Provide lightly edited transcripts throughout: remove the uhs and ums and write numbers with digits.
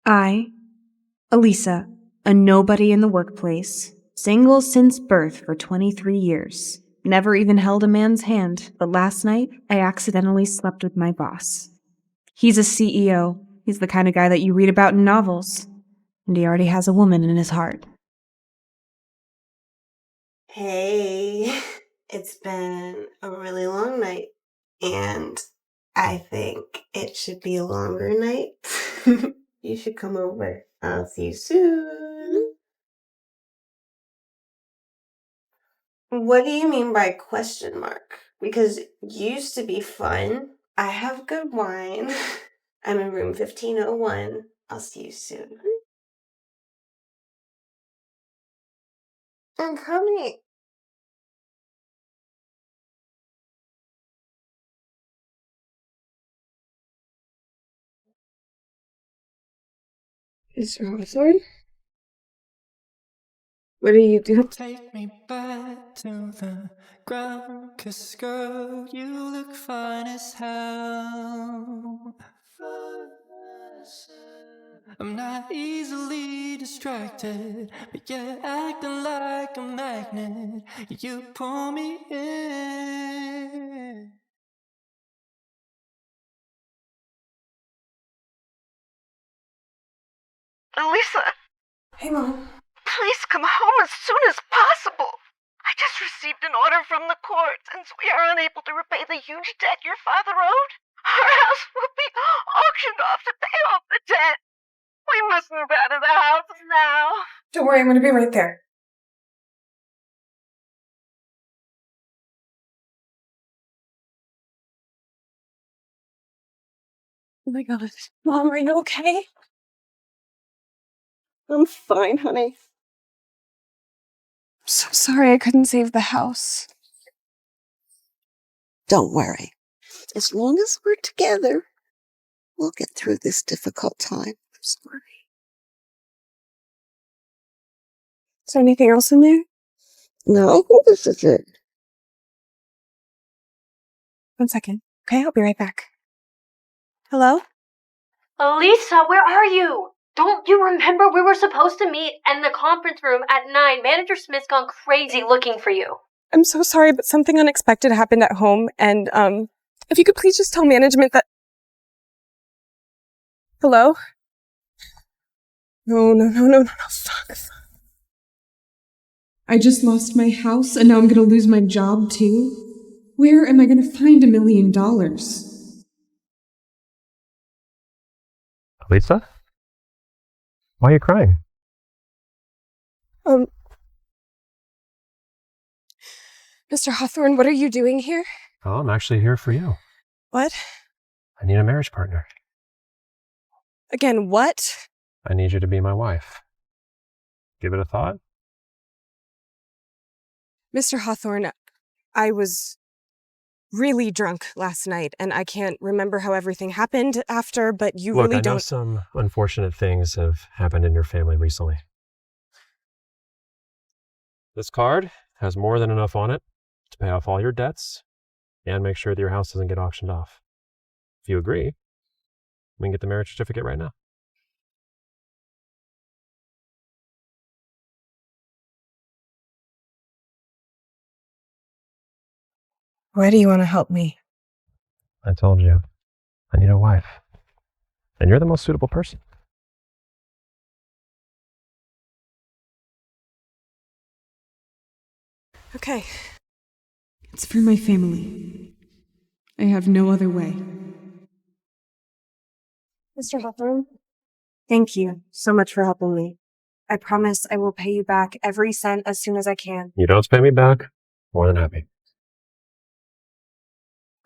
I, Elisa, a nobody in the workplace, single since birth for 23 years, never even held a man's hand, but last night I accidentally slept with my boss. He's a CEO. He's the kind of guy that you read about in novels. And he already has a woman in his heart. Hey, it's been a really long night, and I think it should be a longer night. You should come over. I'll see you soon. What do you mean by question mark? Because used to be fun. I have good wine. I'm in room 1501. I'll see you soon. I'm coming. Is Hawthorne? What are you doing? Take me back to the ground, 'cause girl, you look fine as hell. I'm not easily distracted, but you're acting like a magnet. You pull me in. Elisa, Hey, Mom. please come home as soon as possible. I just received an order from the court, since we are unable to repay the huge debt your father owed. Our house will be auctioned off to pay off the debt. We must move out of the house now. Don't worry, I'm gonna be right there. Oh my God. Mom, are you okay? I'm fine, honey. I'm so sorry I couldn't save the house. Don't worry. As long as we're together, we'll get through this difficult time. I'm sorry. Is there anything else in there? No, this is it. 1 second. Okay, I'll be right back. Hello? Elisa, where are you? Don't you remember we were supposed to meet in the conference room at 9? Manager Smith's gone crazy looking for you. I'm so sorry, but something unexpected happened at home, and, if you could please just tell management that... Hello? No, fuck. I just lost my house, and now I'm gonna lose my job, too? Where am I gonna find $1 million? Lisa? Why are you crying? Mr. Hawthorne, what are you doing here? Oh, I'm actually here for you. What? I need a marriage partner. Again, what? I need you to be my wife. Give it a thought? Mr. Hawthorne, I was really drunk last night, and I can't remember how everything happened after, but you Look, really I know don't... some unfortunate things have happened in your family recently. This card has more than enough on it to pay off all your debts and make sure that your house doesn't get auctioned off. If you agree, we can get the marriage certificate right now. Why do you want to help me? I told you, I need a wife. And you're the most suitable person. Okay. It's for my family. I have no other way. Mr. Hawthorne, thank you so much for helping me. I promise I will pay you back every cent as soon as I can. You don't pay me back, more than happy.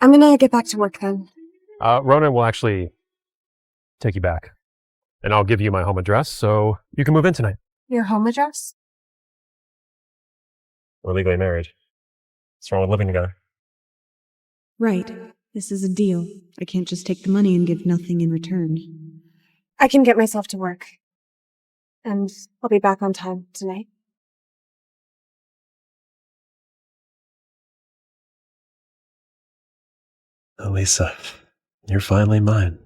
I'm gonna get back to work then. Ronan will actually take you back. And I'll give you my home address so you can move in tonight. Your home address? We're legally married. What's wrong with living together? Right. This is a deal. I can't just take the money and give nothing in return. I can get myself to work. And I'll be back on time tonight. Elisa, you're finally mine.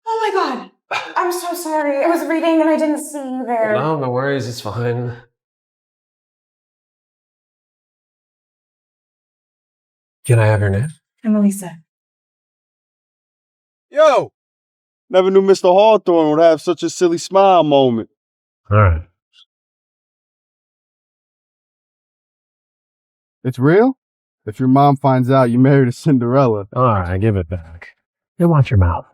Oh my god! I'm so sorry. I was reading and I didn't see you there. No worries. It's fine. Can I have your name? I'm Elisa. Yo! Never knew Mr. Hawthorne would have such a silly smile moment. All right. It's real? If your mom finds out you married a Cinderella. All right, give it back. You watch your mouth.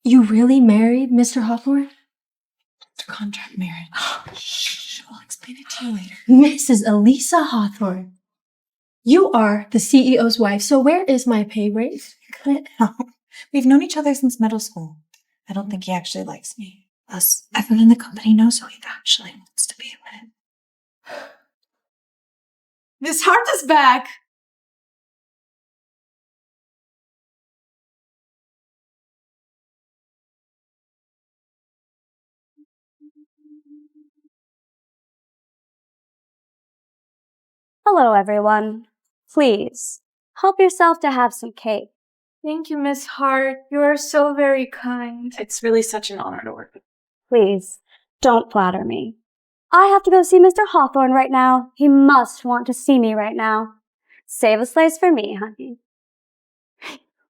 You really married Mr. Hawthorne? It's a contract marriage. Shh, I'll explain it to you later. Mrs. Elisa Hawthorne. You are the CEO's wife, so where is my pay raise? We've known each other since middle school. I don't think he actually likes me. Plus, everyone in the company knows who he actually wants to be with. Miss Hart is back! Hello, everyone. Please, help yourself to have some cake. Thank you, Miss Hart. You are so very kind. It's really such an honor to work with. Please, don't flatter me. I have to go see Mr. Hawthorne right now. He must want to see me right now. Save a slice for me, honey.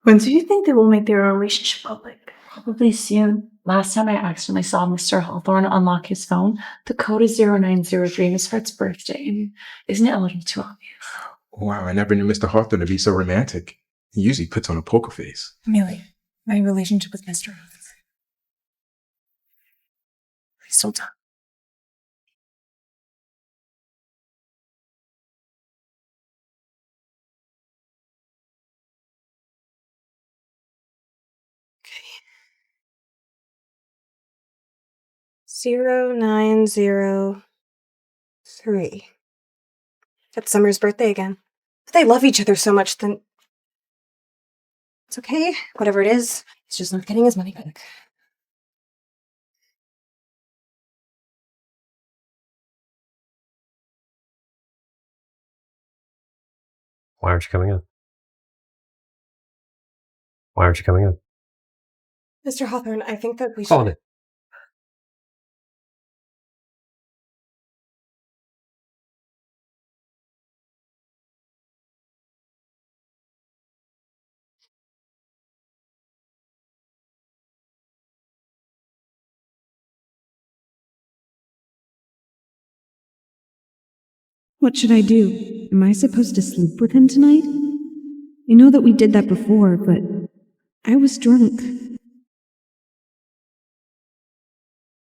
When do you think they will make their relationship public? Probably soon. Last time I accidentally saw Mr. Hawthorne unlock his phone, the code is 0903, Miss Hart's birthday. And isn't it a little too obvious? Wow, I never knew Mr. Hawthorne to be so romantic. He usually puts on a poker face. Amelia, my relationship with Mr. Hawthorne. Please don't talk. Okay. 0903. That's Summer's birthday again. If they love each other so much, then it's okay. Whatever it is, he's just not getting his money back. Why aren't you coming in? Why aren't you coming in? Mr. Hawthorne, I think that we should... Call it. What should I do? Am I supposed to sleep with him tonight? I know that we did that before, but I was drunk.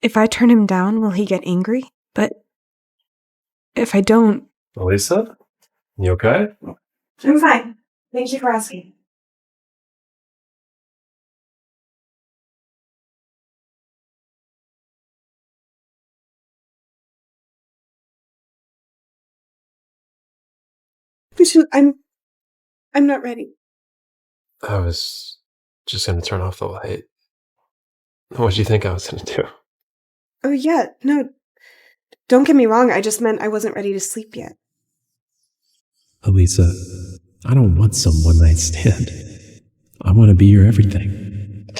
If I turn him down, will he get angry? But if I don't... Elisa? You okay? I'm fine. Thank you for asking. I'm not ready. I was just gonna turn off the light. What'd you think I was gonna do? Oh yeah, no. Don't get me wrong, I just meant I wasn't ready to sleep yet. Elisa, I don't want some one-night stand. I want to be your everything.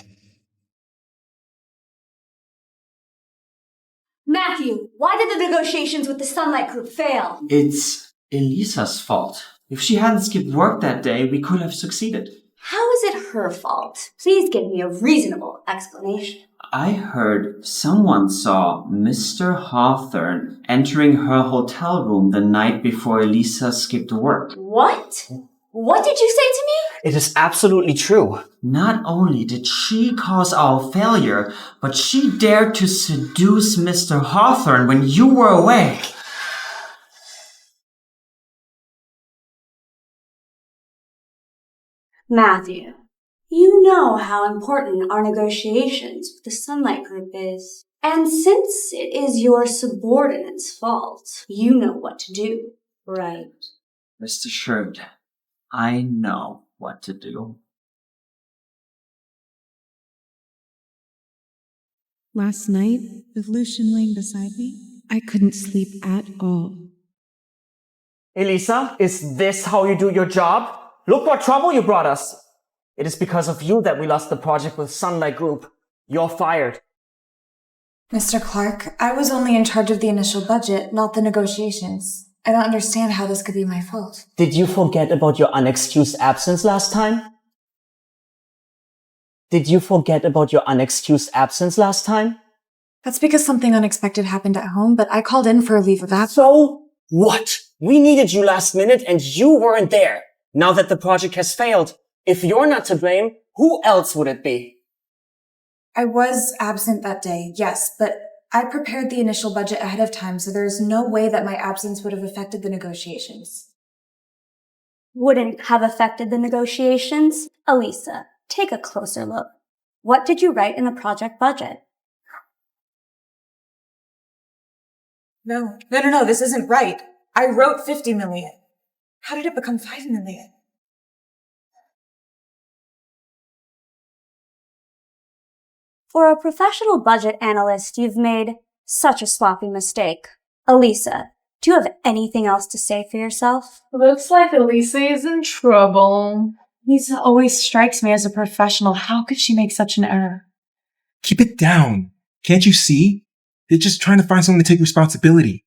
Matthew, why did the negotiations with the Sunlight Group fail? It's Elisa's fault. If she hadn't skipped work that day, we could have succeeded. How is it her fault? Please give me a reasonable explanation. I heard someone saw Mr. Hawthorne entering her hotel room the night before Elisa skipped work. What? What did you say to me? It is absolutely true. Not only did she cause our failure, but she dared to seduce Mr. Hawthorne when you were away. Matthew, you know how important our negotiations with the Sunlight Group is. And since it is your subordinate's fault, you know what to do, right? Rest assured, I know what to do. Last night, with Lucian laying beside me, I couldn't sleep at all. Elisa, is this how you do your job? Look what trouble you brought us. It is because of you that we lost the project with Sunlight Group. You're fired. Mr. Clark, I was only in charge of the initial budget, not the negotiations. I don't understand how this could be my fault. Did you forget about your unexcused absence last time? Did you forget about your unexcused absence last time? That's because something unexpected happened at home, but I called in for a leave of absence. So what? We needed you last minute and you weren't there. Now that the project has failed, if you're not to blame, who else would it be? I was absent that day, yes, but I prepared the initial budget ahead of time, so there's no way that my absence would have affected the negotiations. Wouldn't have affected the negotiations? Elisa, take a closer look. What did you write in the project budget? No, this isn't right. I wrote 50 million. How did it become 5 million? For a professional budget analyst, you've made such a sloppy mistake. Elisa, do you have anything else to say for yourself? Looks like Elisa is in trouble. Lisa always strikes me as a professional. How could she make such an error? Keep it down. Can't you see? They're just trying to find someone to take responsibility.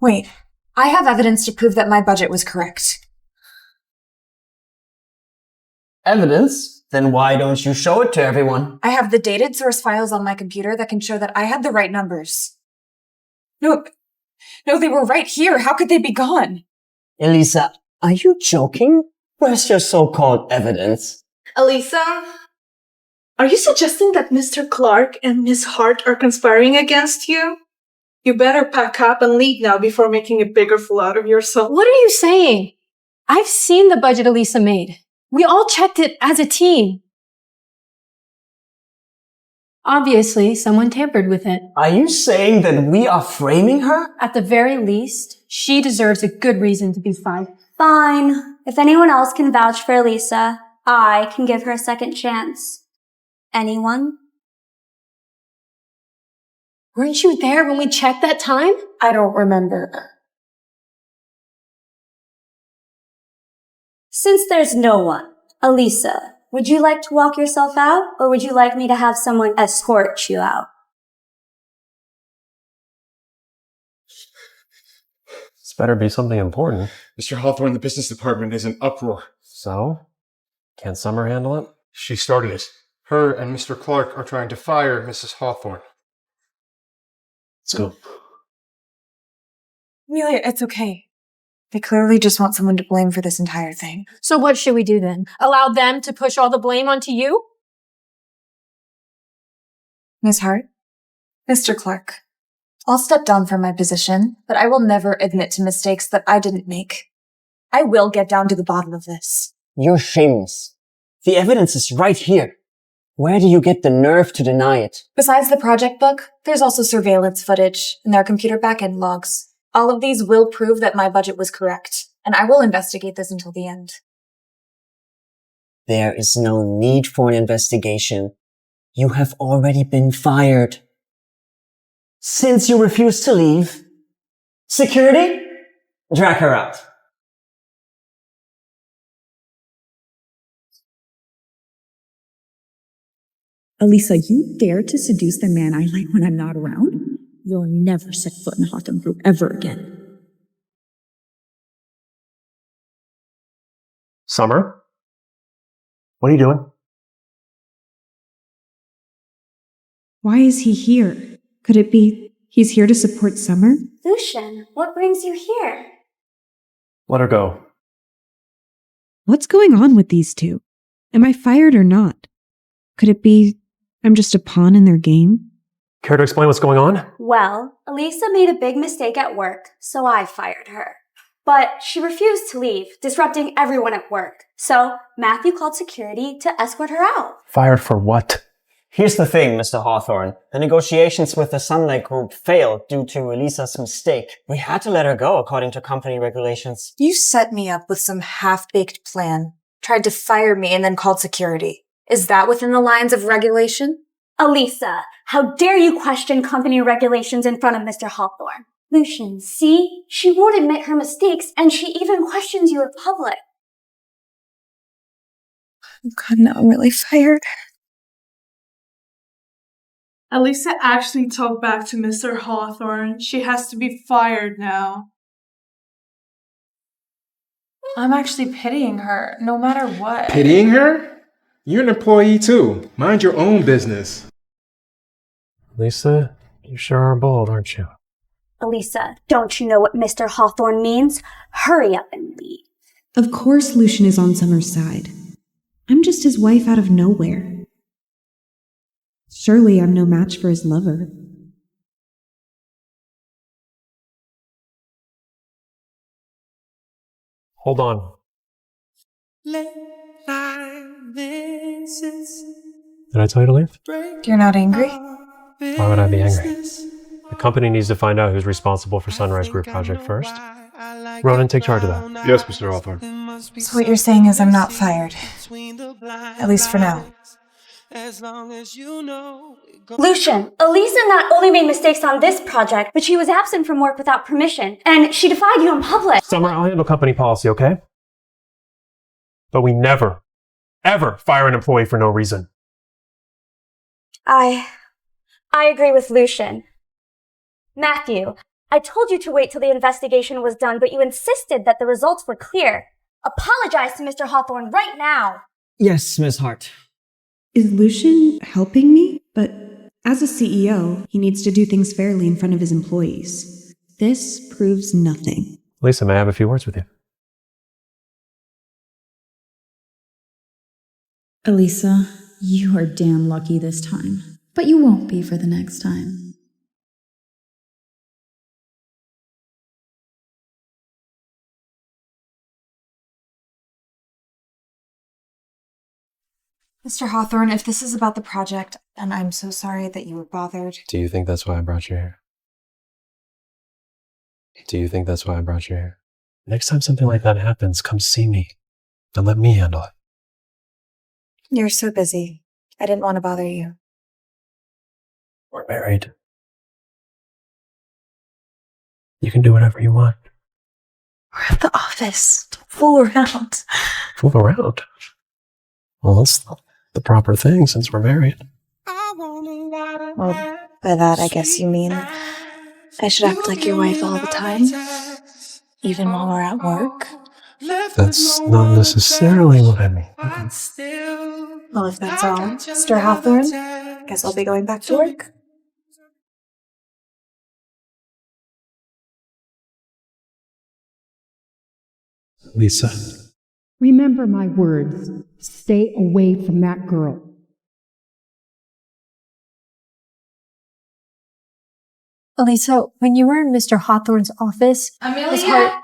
Wait, I have evidence to prove that my budget was correct. Evidence? Then why don't you show it to everyone? I have the dated source files on my computer that can show that I had the right numbers. No, they were right here. How could they be gone? Elisa, are you joking? Where's your so-called evidence? Elisa, are you suggesting that Mr. Clark and Miss Hart are conspiring against you? You better pack up and leave now before making a bigger fool out of yourself. What are you saying? I've seen the budget Elisa made. We all checked it as a team. Obviously, someone tampered with it. Are you saying that we are framing her? At the very least, she deserves a good reason to be fired. Fine. If anyone else can vouch for Elisa, I can give her a second chance. Anyone? Weren't you there when we checked that time? I don't remember. Since there's no one, Elisa, would you like to walk yourself out, or would you like me to have someone escort you out? This better be something important. Mr. Hawthorne, the business department is in uproar. So? Can Summer handle it? She started it. Her and Mr. Clark are trying to fire Mrs. Hawthorne. Let's go. Amelia, it's okay. They clearly just want someone to blame for this entire thing. So what should we do then? Allow them to push all the blame onto you? Miss Hart? Mr. Clark, I'll step down from my position, but I will never admit to mistakes that I didn't make. I will get down to the bottom of this. You're shameless. The evidence is right here. Where do you get the nerve to deny it? Besides the project book, there's also surveillance footage and their computer backend logs. All of these will prove that my budget was correct, and I will investigate this until the end. There is no need for an investigation. You have already been fired. Since you refuse to leave, security, drag her out. Elisa, you dare to seduce the man I like when I'm not around? You'll never set foot in the Hawthorne Group ever again. Summer? What are you doing? Why is he here? Could it be he's here to support Summer? Lucian, what brings you here? Let her go. What's going on with these two? Am I fired or not? Could it be I'm just a pawn in their game? Care to explain what's going on? Well, Elisa made a big mistake at work, so I fired her. But she refused to leave, disrupting everyone at work. So Matthew called security to escort her out. Fired for what? Here's the thing, Mr. Hawthorne. The negotiations with the Sunlight Group failed due to Elisa's mistake. We had to let her go according to company regulations. You set me up with some half-baked plan, tried to fire me, and then called security. Is that within the lines of regulation? Elisa, how dare you question company regulations in front of Mr. Hawthorne? Lucian, see? She won't admit her mistakes, and she even questions you in public. Oh God, now I'm really fired. Elisa actually talked back to Mr. Hawthorne. She has to be fired now. I'm actually pitying her, no matter what. Pitying her? You're an employee too. Mind your own business. Lisa, you sure are bold, aren't you? Elisa, don't you know what Mr. Hawthorne means? Hurry up and leave. Of course Lucian is on Summer's side. I'm just his wife out of nowhere. Surely I'm no match for his lover. Hold on. Late night visits. Did I tell you to leave? You're not angry? Why would I be angry? The company needs to find out who's responsible for Sunrise Group Project first. Ronan, take charge of that. Yes, Mr. Hawthorne. So what you're saying is I'm not fired. At least for now. Lucian, Elisa not only made mistakes on this project, but she was absent from work without permission, and she defied you in public. Summer, I'll handle company policy, okay? But we never, ever fire an employee for no reason. I agree with Lucian. Matthew, I told you to wait till the investigation was done, but you insisted that the results were clear. Apologize to Mr. Hawthorne right now. Yes, Miss Hart. Is Lucian helping me? But as a CEO, he needs to do things fairly in front of his employees. This proves nothing. Lisa, may I have a few words with you? Elisa, you are damn lucky this time, but you won't be for the next time. Mr. Hawthorne, if this is about the project, and I'm so sorry that you were bothered. Do you think that's why I brought you here? Do you think that's why I brought you here? Next time something like that happens, come see me and let me handle it. You're so busy. I didn't want to bother you. We're married. You can do whatever you want. We're at the office. Don't fool around. Fool around. Well, that's the proper thing since we're married. Well, by that, I guess you mean I should act like your wife all the time? Even while we're at work? That's not necessarily what I mean. Well, if that's all, Mr. Hawthorne, guess I'll be going back to work. Lisa. Remember my words. Stay away from that girl. Elisa, when you were in Mr. Hawthorne's office, his heart...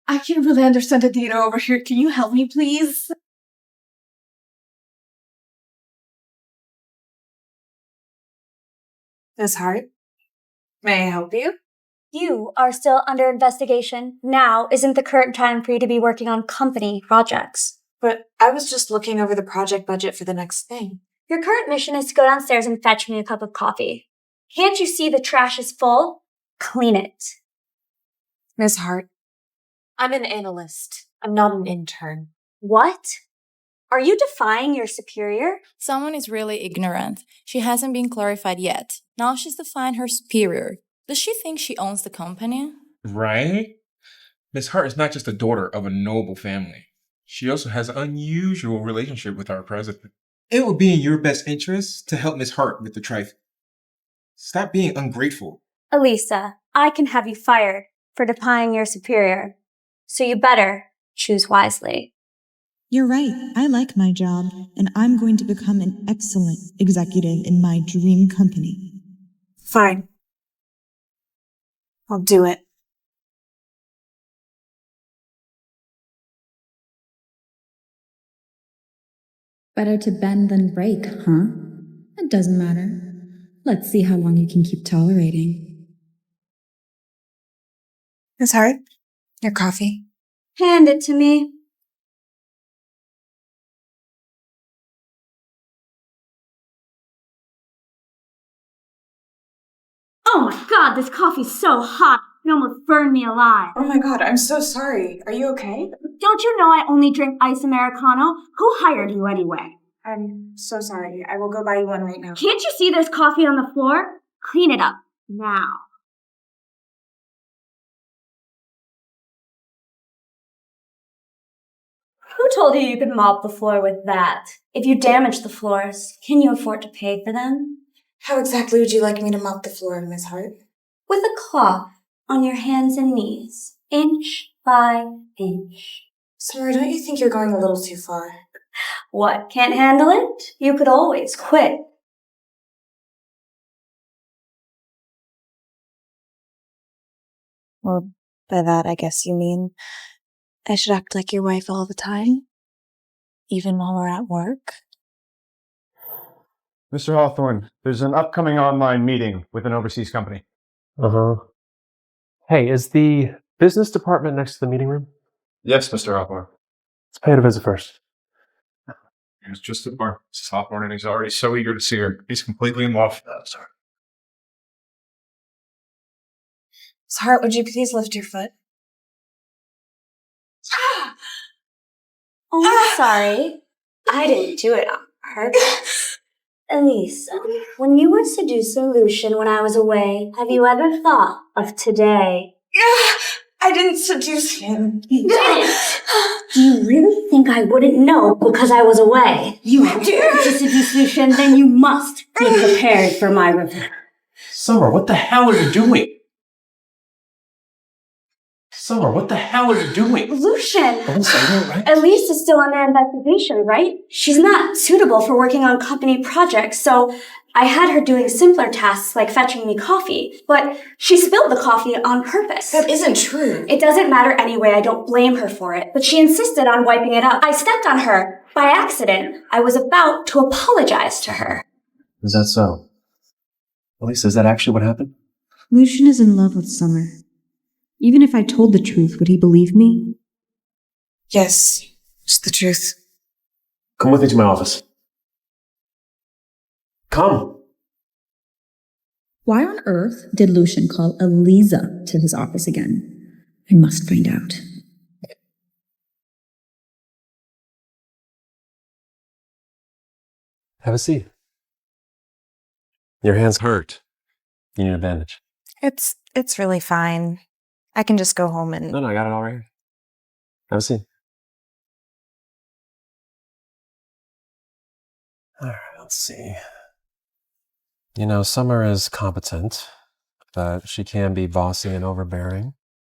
I can't really understand the data over here. Can you help me, please? Miss Hart, may I help you? You are still under investigation. Now isn't the current time for you to be working on company projects. But I was just looking over the project budget for the next thing. Your current mission is to go downstairs and fetch me a cup of coffee. Can't you see the trash is full? Clean it. Miss Hart, I'm an analyst. I'm not an intern. What? Are you defying your superior? Someone is really ignorant. She hasn't been clarified yet. Now she's defying her superior. Does she think she owns the company? Right? Miss Hart is not just a daughter of a noble family. She also has an unusual relationship with our president. It would be in your best interest to help Miss Hart with the trifle. Stop being ungrateful. Elisa, I can have you fired for defying your superior. So you better choose wisely. You're right. I like my job, and I'm going to become an excellent executive in my dream company. Fine. I'll do it. Better to bend than break, huh? It doesn't matter. Let's see how long you can keep tolerating. Miss Hart, your coffee. Hand it to me. Oh my god, this coffee's so hot. It almost burned me alive. Oh my god, I'm so sorry. Are you okay? Don't you know I only drink iced Americano? Who hired you anyway? I'm so sorry. I will go buy you one right now. Can't you see there's coffee on the floor? Clean it up, now. Who told you could mop the floor with that? If you damage the floors, can you afford to pay for them? How exactly would you like me to mop the floor, Miss Hart? With a cloth on your hands and knees, inch by inch. Summer, don't you think you're going a little too far? What, can't handle it? You could always quit. Well, by that, I guess you mean I should act like your wife all the time? Even while we're at work? Mr. Hawthorne, there's an upcoming online meeting with an overseas company. Uh-huh. Hey, is the business department next to the meeting room? Yes, Mr. Hawthorne. Let's pay it a visit first. It's just a bar. Mrs. Hawthorne, and he's already so eager to see her. He's completely in love. Sorry. Miss Hart, would you please lift your foot? Oh, I'm sorry. I didn't do it on purpose. Elise, when you would seduce Lucian when I was away, have you ever thought of today? I didn't seduce him. You didn't! Do you really think I wouldn't know because I was away? You dared to seduce Lucian, then you must be prepared for my revenge. Summer, what the hell are you doing? Summer, what the hell are you doing? Lucian! Elisa, are you all right? Elise is still under investigation, right? She's not suitable for working on company projects, so I had her doing simpler tasks like fetching me coffee, but she spilled the coffee on purpose. That isn't true. It doesn't matter anyway, I don't blame her for it, but she insisted on wiping it up. I stepped on her by accident. I was about to apologize to her. Is that so? Elisa, is that actually what happened? Lucian is in love with Summer. Even if I told the truth, would he believe me? Yes, it's the truth. Come with me to my office. Come. Why on earth did Lucian call Elisa to his office again? I must find out. Have a seat. Your hands hurt. You need a bandage. It's really fine. I can just go home and... No, I got it all right here. Have a seat. All right, let's see. You know, Summer is competent, but she can be bossy and overbearing.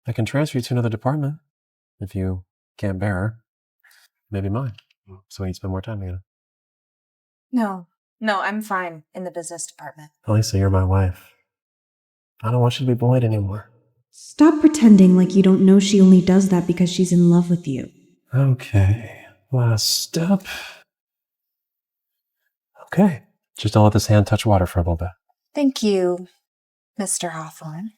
I can transfer you to another department if you can't bear her. Maybe mine, so we can spend more time together. No, I'm fine in the business department. Elisa, you're my wife. I don't want you to be bullied anymore. Stop pretending like you don't know she only does that because she's in love with you. Okay, last step. Okay, just don't let this hand touch water for a little bit. Thank you, Mr. Hawthorne.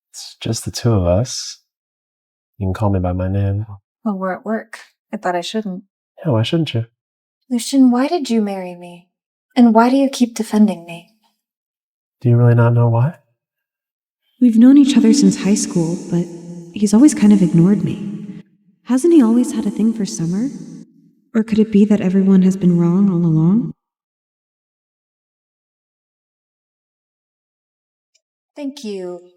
It's just the two of us. You can call me by my name. Well, we're at work. I thought I shouldn't. Yeah, why shouldn't you? Lucian, why did you marry me? And why do you keep defending me? Do you really not know why? We've known each other since high school, but he's always kind of ignored me. Hasn't he always had a thing for Summer? Or could it be that everyone has been wrong all along? Thank you.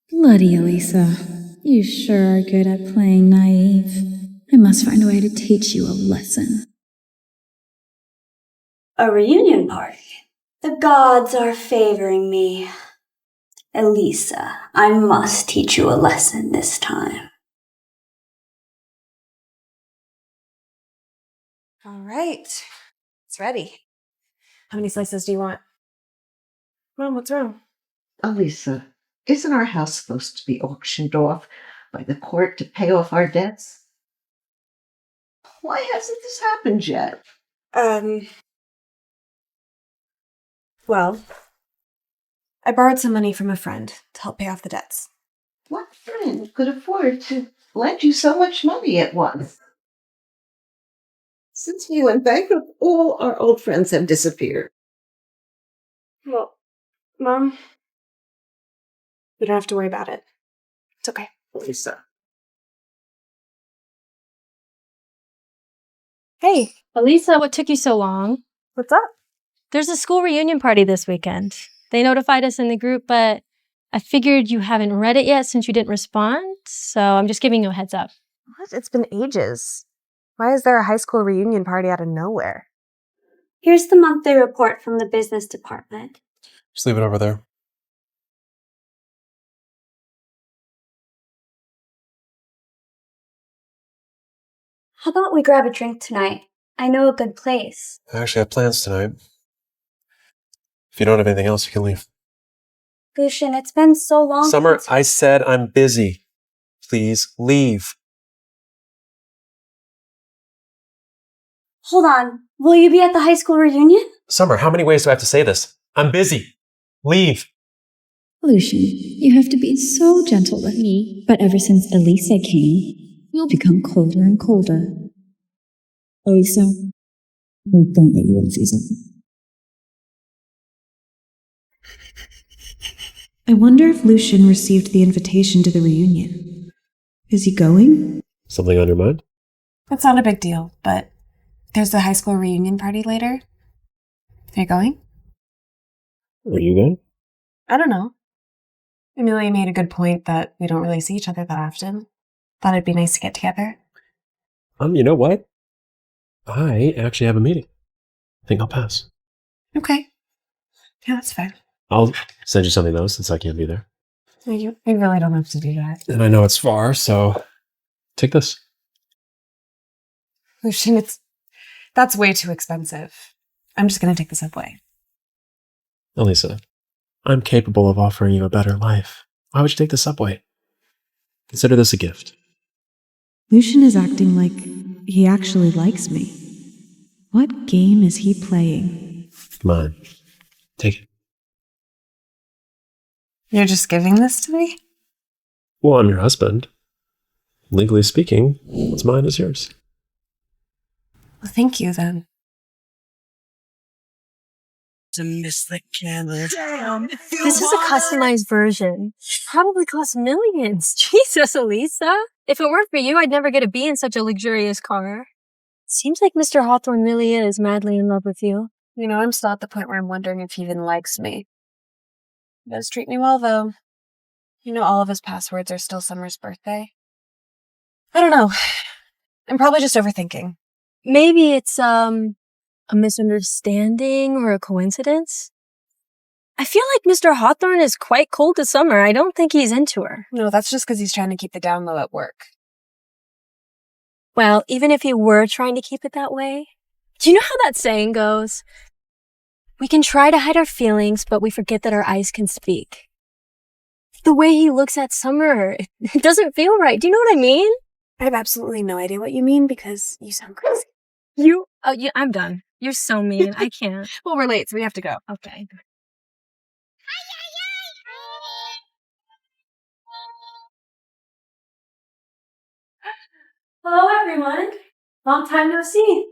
Bloody Elisa, you sure are good at playing naive. I must find a way to teach you a lesson. A reunion party. The gods are favoring me. Elisa, I must teach you a lesson this time. All right. It's ready. How many slices do you want? Mom, what's wrong? Elisa, isn't our house supposed to be auctioned off by the court to pay off our debts? Why hasn't this happened yet? Well, I borrowed some money from a friend to help pay off the debts. What friend could afford to lend you so much money at once? Since we went bankrupt, all our old friends have disappeared. Well, Mom, you don't have to worry about it. It's okay. Lisa. Hey, Elisa, what took you so long? What's up? There's a school reunion party this weekend. They notified us in the group, but I figured you haven't read it yet since you didn't respond, so I'm just giving you a heads up. What? It's been ages. Why is there a high school reunion party out of nowhere? Here's the monthly report from the business department. Just leave it over there. How about we grab a drink tonight? I know a good place. I actually have plans tonight. If you don't have anything else, you can leave. Lucian, it's been so long. Summer, I said I'm busy. Please leave. Hold on. Will you be at the high school reunion? Summer, how many ways do I have to say this? I'm busy. Leave. Lucian, you have to be so gentle with me. But ever since Elisa came, you'll become colder and colder. Elisa, don't let you want to say something. I wonder if Lucian received the invitation to the reunion. Is he going? Something on your mind? It's not a big deal, but there's the high school reunion party later. Are you going? Are you going? I don't know. Amelia made a good point that we don't really see each other that often. Thought it'd be nice to get together. You know what? I actually have a meeting. I think I'll pass. Okay. Yeah, that's fine. I'll send you something though, since I can't be there. You really don't have to do that. And I know it's far, so take this. Lucian, that's way too expensive. I'm just gonna take the subway. Elisa, I'm capable of offering you a better life. Why would you take the subway? Consider this a gift. Lucian is acting like he actually likes me. What game is he playing? Come on. Take it. You're just giving this to me? Well, I'm your husband. Legally speaking, what's mine is yours. Well, thank you then. To miss the camera. Damn, This is a customized version. Probably costs millions. Jesus, Elisa. If it weren't for you, I'd never get to be in such a luxurious car. Seems like Mr. Hawthorne really is madly in love with you. You know, I'm still at the point where I'm wondering if he even likes me. He does treat me well, though. You know, all of his passwords are still Summer's birthday. I don't know. I'm probably just overthinking. Maybe it's, a misunderstanding or a coincidence? I feel like Mr. Hawthorne is quite cold to Summer. I don't think he's into her. No, that's just because he's trying to keep the down low at work. Well, even if he were trying to keep it that way, do you know how that saying goes? We can try to hide our feelings, but we forget that our eyes can speak. The way he looks at Summer, it doesn't feel right. Do you know what I mean? I have absolutely no idea what you mean because you sound crazy. I'm done. You're so mean. I can't. Well, we're late, so we have to go. Okay. Hello, everyone. Long time no see.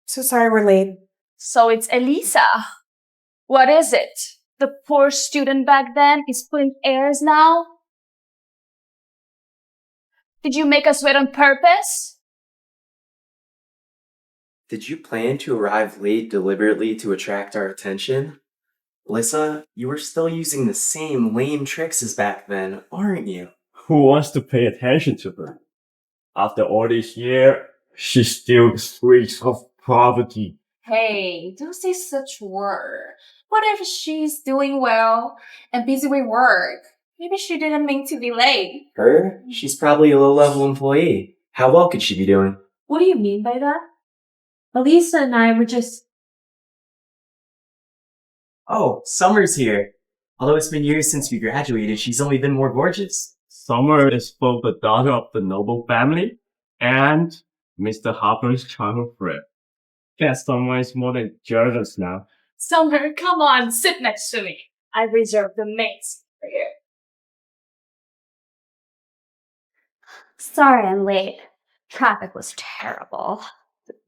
So sorry we're late. So it's Elisa. What is it? The poor student back then is pulling airs now? Did you make us wait on purpose? Did you plan to arrive late deliberately to attract our attention? Lissa, you are still using the same lame tricks as back then, aren't you? Who wants to pay attention to her? After all this year, she still speaks of poverty. Hey, don't say such word. What if she's doing well and busy with work? Maybe she didn't mean to be late. Her? She's probably a low-level employee. How well could she be doing? What do you mean by that? Elisa and I were just... Oh, Summer's here. Although it's been years since we graduated, she's only been more gorgeous. Summer is both the daughter of the noble family and Mr. Harper's childhood friend. Guess Summer is more than jealous now. Summer, come on, sit next to me. I reserved the main seat for you. Sorry I'm late. Traffic was terrible.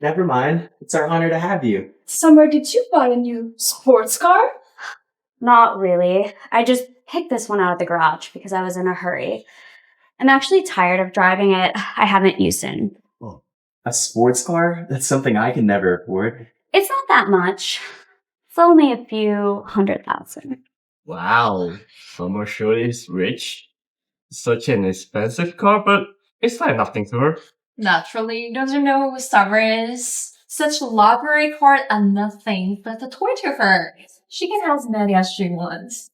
Never mind. It's our honor to have you. Summer, did you buy a new sports car? Not really. I just picked this one out of the garage because I was in a hurry. I'm actually tired of driving it. I haven't used it. A sports car? That's something I can never afford. It's not that much. It's only a few 100,000. Wow, Summer sure is rich. Such an expensive car, but it's like nothing to her. Naturally, don't you know who Summer is? Such luxury cars are nothing but a toy to her. She can have as many as she wants.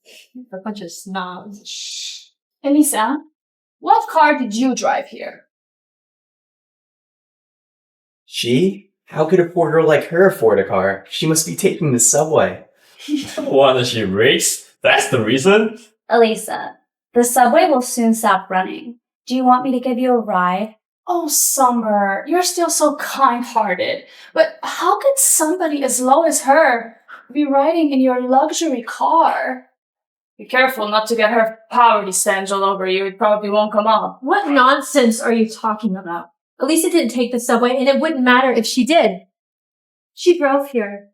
A bunch of snobs. Elisa, what car did you drive here? She? How could a poor girl like her afford a car? She must be taking the subway. Why she rich? That's the reason. Elisa, the subway will soon stop running. Do you want me to give you a ride? Oh, Summer, you're still so kind-hearted. But how could somebody as low as her be riding in your luxury car? Be careful not to get her poverty stench all over you. It probably won't come up. What nonsense are you talking about? Elisa didn't take the subway, and it wouldn't matter if she did. She drove here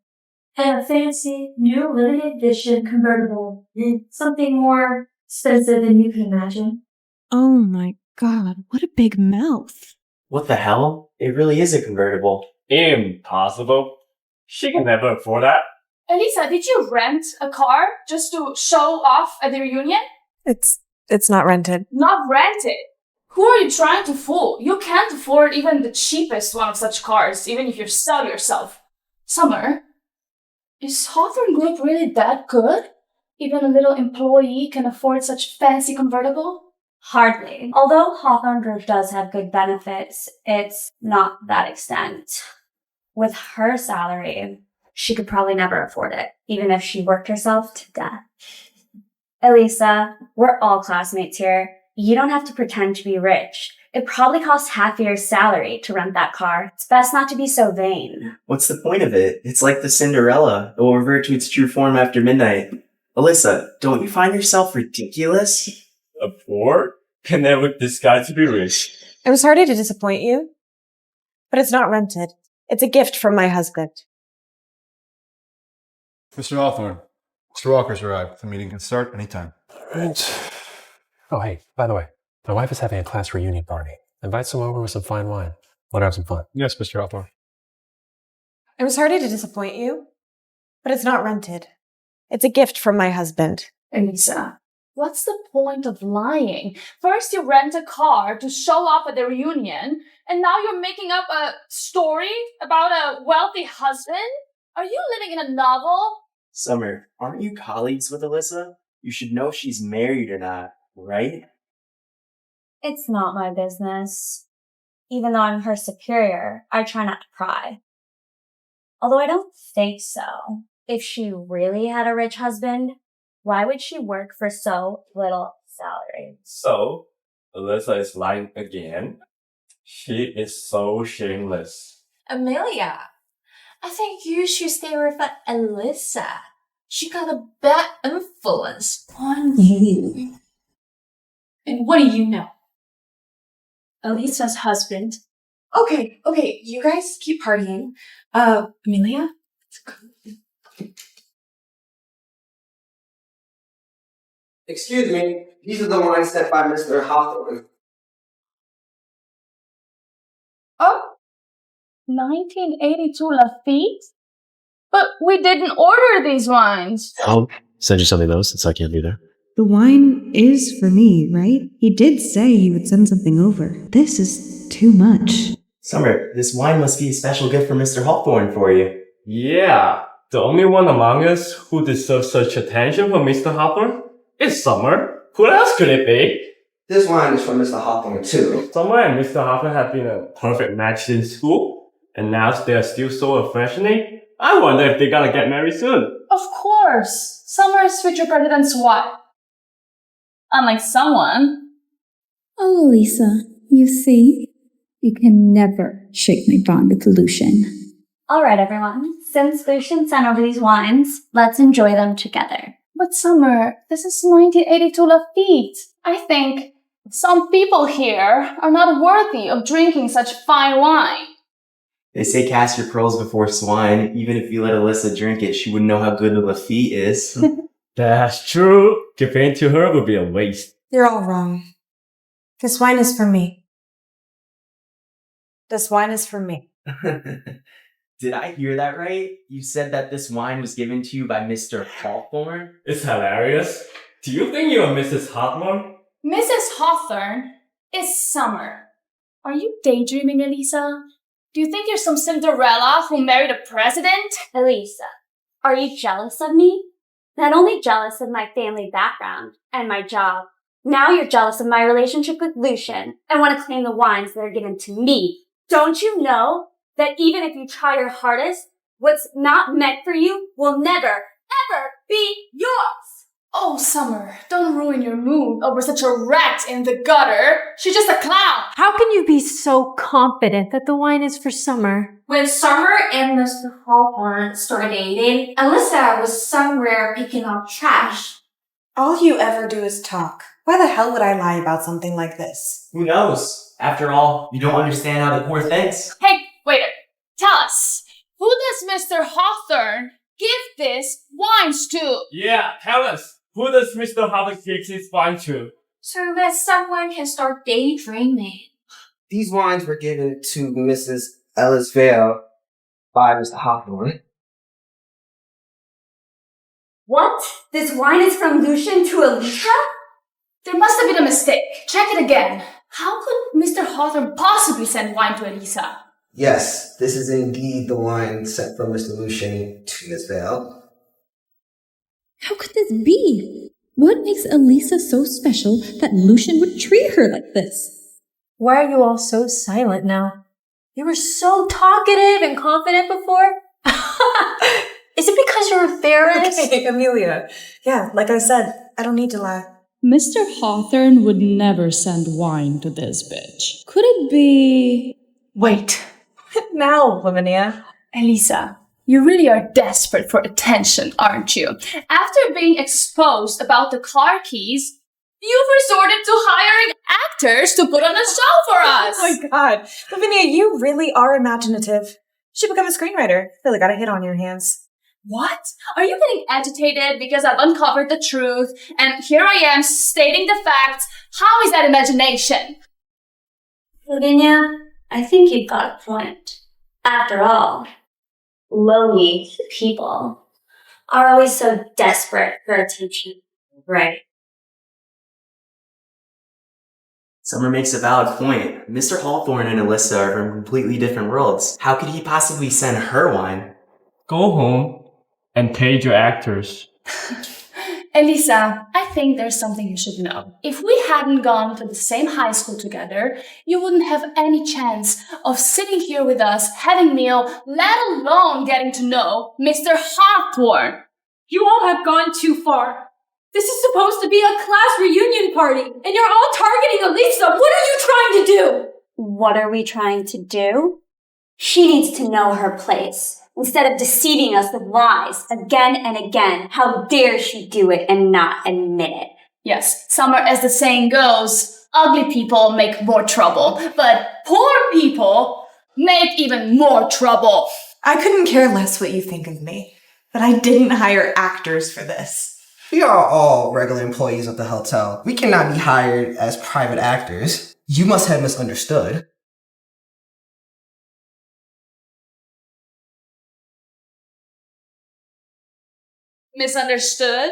in a fancy, new limited edition convertible. Something more expensive than you can imagine. Oh my god, what a big mouth. What the hell? It really is a convertible. Impossible. She can never afford that. Elisa, did you rent a car just to show off at the reunion? It's not rented. Not rented? Who are you trying to fool? You can't afford even the cheapest one of such cars, even if you sell yourself. Summer, is Hawthorne Group really that good? Even a little employee can afford such fancy convertible? Hardly. Although Hawthorne Group does have good benefits, it's not that extent. With her salary, she could probably never afford it, even if she worked herself to death. Elisa, we're all classmates here. You don't have to pretend to be rich. It probably costs half your salary to rent that car. It's best not to be so vain. What's the point of it? It's like the Cinderella. It will revert to its true form after midnight. Alyssa, don't you find yourself ridiculous? A poor can never disguise to be rich. I'm sorry to disappoint you, but it's not rented. It's a gift from my husband. Mr. Hawthorne, Mr. Walker's arrived. The meeting can start anytime. Right. Oh, hey, by the way, my wife is having a class reunion party. Invite some over with some fine wine. Let her have some fun. Yes, Mr. Hawthorne. I'm sorry to disappoint you, but it's not rented. It's a gift from my husband. Elisa, what's the point of lying? First you rent a car to show off at the reunion, and now you're making up a story about a wealthy husband? Are you living in a novel? Summer, aren't you colleagues with Alyssa? You should know if she's married or not, right? It's not my business. Even though I'm her superior, I try not to pry. Although I don't think so. If she really had a rich husband, why would she work for so little salary? So, Alyssa is lying again. She is so shameless. Amelia, I think you should stay with Elisa. She got a bad influence on you. And what do you know? Elisa's husband. Okay, you guys keep partying. Amelia? Excuse me, these are the wines sent by Mr. Hawthorne. Oh, 1982 Lafitte? But we didn't order these wines. I'll send you something else since I can't be there. The wine is for me, right? He did say he would send something over. This is too much. Summer, this wine must be a special gift from Mr. Hawthorne for you. Yeah, the only one among us who deserves such attention from Mr. Hawthorne is Summer. Who else could it be? This wine is from Mr. Hawthorne too. Summer and Mr. Hawthorne have been a perfect match in school, and now they are still so affectionate. I wonder if they're gonna get married soon. Of course. Summer is future president's wife. Unlike someone. Oh, Lisa, you see? You can never shake my bond with Lucian. All right, everyone. Since Lucian sent over these wines, let's enjoy them together. But Summer, this is 1982 Lafitte. I think some people here are not worthy of drinking such fine wine. They say cast your pearls before swine. Even if you let Alyssa drink it, she wouldn't know how good the Lafitte is. That's true. Giving to her would be a waste. You're all wrong. This wine is for me. This wine is for me. Did I hear that right? You said that this wine was given to you by Mr. Hawthorne? It's hilarious. Do you think you're Mrs. Hawthorne? Mrs. Hawthorne is Summer. Are you daydreaming, Elisa? Do you think you're some Cinderella who married a president? Elisa, are you jealous of me? Not only jealous of my family background and my job, now you're jealous of my relationship with Lucian and want to claim the wines that are given to me. Don't you know that even if you try your hardest, what's not meant for you will never, ever be yours? Oh, Summer, don't ruin your mood over such a rat in the gutter. She's just a clown. How can you be so confident that the wine is for Summer? When Summer and Mr. Hawthorne started dating, Elisa was somewhere picking up trash. All you ever do is talk. Why the hell would I lie about something like this? Who knows? After all, you don't understand how the poor thinks. Hey, waiter, tell us, who does Mr. Hawthorne give this wines to? Yeah, tell us. Who does Mr. Hawthorne give his wine to? So that someone can start daydreaming. These wines were given to Mrs. Ellis Vale by Mr. Hawthorne. What? This wine is from Lucian to Elisa? There must have been a mistake. Check it again. How could Mr. Hawthorne possibly send wine to Elisa? Yes, this is indeed the wine sent from Mr. Lucian to Miss Vale. How could this be? What makes Elisa so special that Lucian would treat her like this? Why are you all so silent now? You were so talkative and confident before. Is it because you're a therapist? Okay, Amelia. Yeah, like I said, I don't need to lie. Mr. Hawthorne would never send wine to this bitch. Could it be... Wait. Now, Lavinia. Elisa, you really are desperate for attention, aren't you? After being exposed about the car keys, you've resorted to hiring actors to put on a show for us. Oh my god. Lavinia, you really are imaginative. You should become a screenwriter. Really got a hit on your hands. What? Are you getting agitated because I've uncovered the truth and here I am stating the facts? How is that imagination? Lavinia, I think you've got a point. After all, lonely people are always so desperate for attention, right? Summer makes a valid point. Mr. Hawthorne and Elisa are from completely different worlds. How could he possibly send her wine? Go home and pay your actors. Elisa, I think there's something you should know. If we hadn't gone to the same high school together, you wouldn't have any chance of sitting here with us, having meal, let alone getting to know Mr. Hawthorne. You all have gone too far. This is supposed to be a class reunion party, and you're all targeting Elisa. What are you trying to do? What are we trying to do? She needs to know her place. Instead of deceiving us with lies again and again, how dare she do it and not admit it? Yes, Summer, as the saying goes, ugly people make more trouble, but poor people make even more trouble. I couldn't care less what you think of me, but I didn't hire actors for this. We are all regular employees of the hotel. We cannot be hired as private actors. You must have misunderstood. Misunderstood?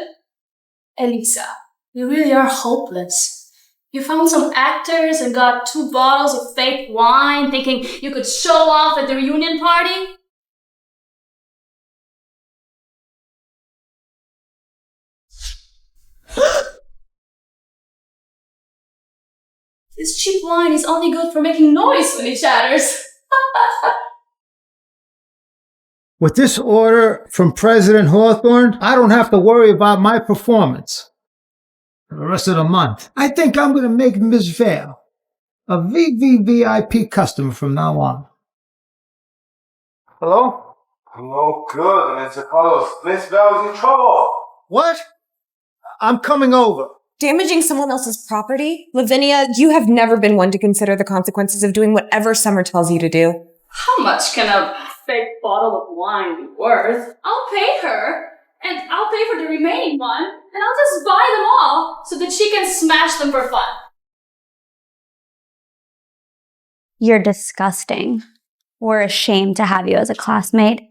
Elisa, you really are hopeless. You found some actors and got 2 bottles of fake wine thinking you could show off at the reunion party? This cheap wine is only good for making noise when it shatters. With this order from President Hawthorne, I don't have to worry about my performance for the rest of the month. I think I'm going to make Miss Vale a VVVIP customer from now on. Hello? No good, Mr. Carlos. Miss Vale's in trouble. What? I'm coming over. Damaging someone else's property? Lavinia, you have never been one to consider the consequences of doing whatever Summer tells you to do. How much can a fake bottle of wine be worth? I'll pay her. and I'll pay for the remaining one, and I'll just buy them all so that she can smash them for fun. You're disgusting. We're ashamed to have you as a classmate.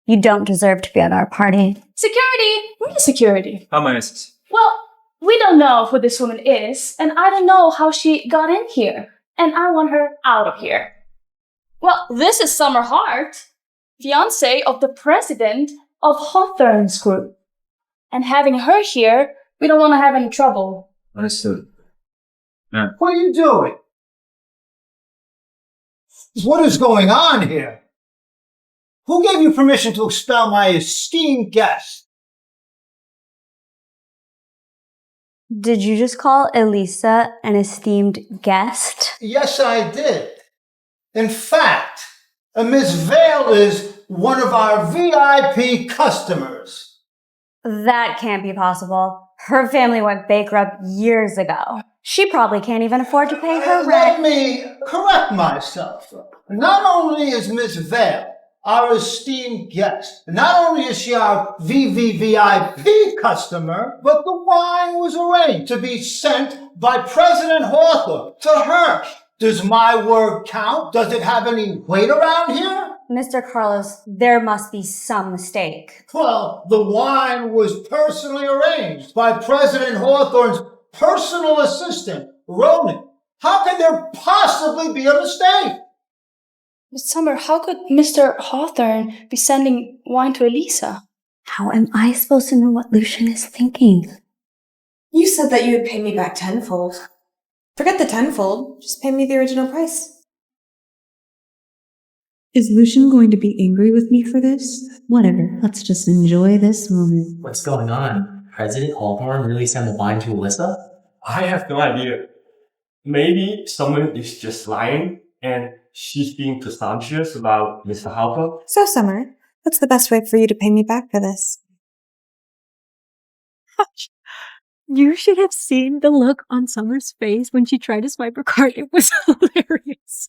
You don't deserve to be at our party. Security! Where is security? How may I assist? Well, we don't know who this woman is, and I don't know how she got in here, and I want her out of here. Well, this is Summer Hart, fiancée of the president of Hawthorne's group. And having her here, we don't want to have any trouble. Understood. What are you doing? What is going on here? Who gave you permission to expel my esteemed guest? Did you just call Elisa an esteemed guest? Yes, I did. In fact, Miss Vale is one of our VIP customers. That can't be possible. Her family went bankrupt years ago. She probably can't even afford to pay her Let rent. me correct myself. Not only is Miss Vale our esteemed guest, not only is she our VVVIP customer, but the wine was arranged to be sent by President Hawthorne to her. Does my word count? Does it have any weight around here? Mr. Carlos, there must be some mistake. Well, the wine was personally arranged by President Hawthorne's personal assistant, Ronan. How can there possibly be a mistake? Miss Summer, how could Mr. Hawthorne be sending wine to Elisa? How am I supposed to know what Lucian is thinking? You said that you would pay me back tenfold. Forget the tenfold. Just pay me the original price. Is Lucian going to be angry with me for this? Whatever, let's just enjoy this moment. What's going on? President Hawthorne really sent the wine to Elisa? I have no idea. Maybe someone is just lying and she's being presumptuous about Mr. Hawthorne. So, Summer, what's the best way for you to pay me back for this? You should have seen the look on Summer's face when she tried to swipe her card. It was hilarious.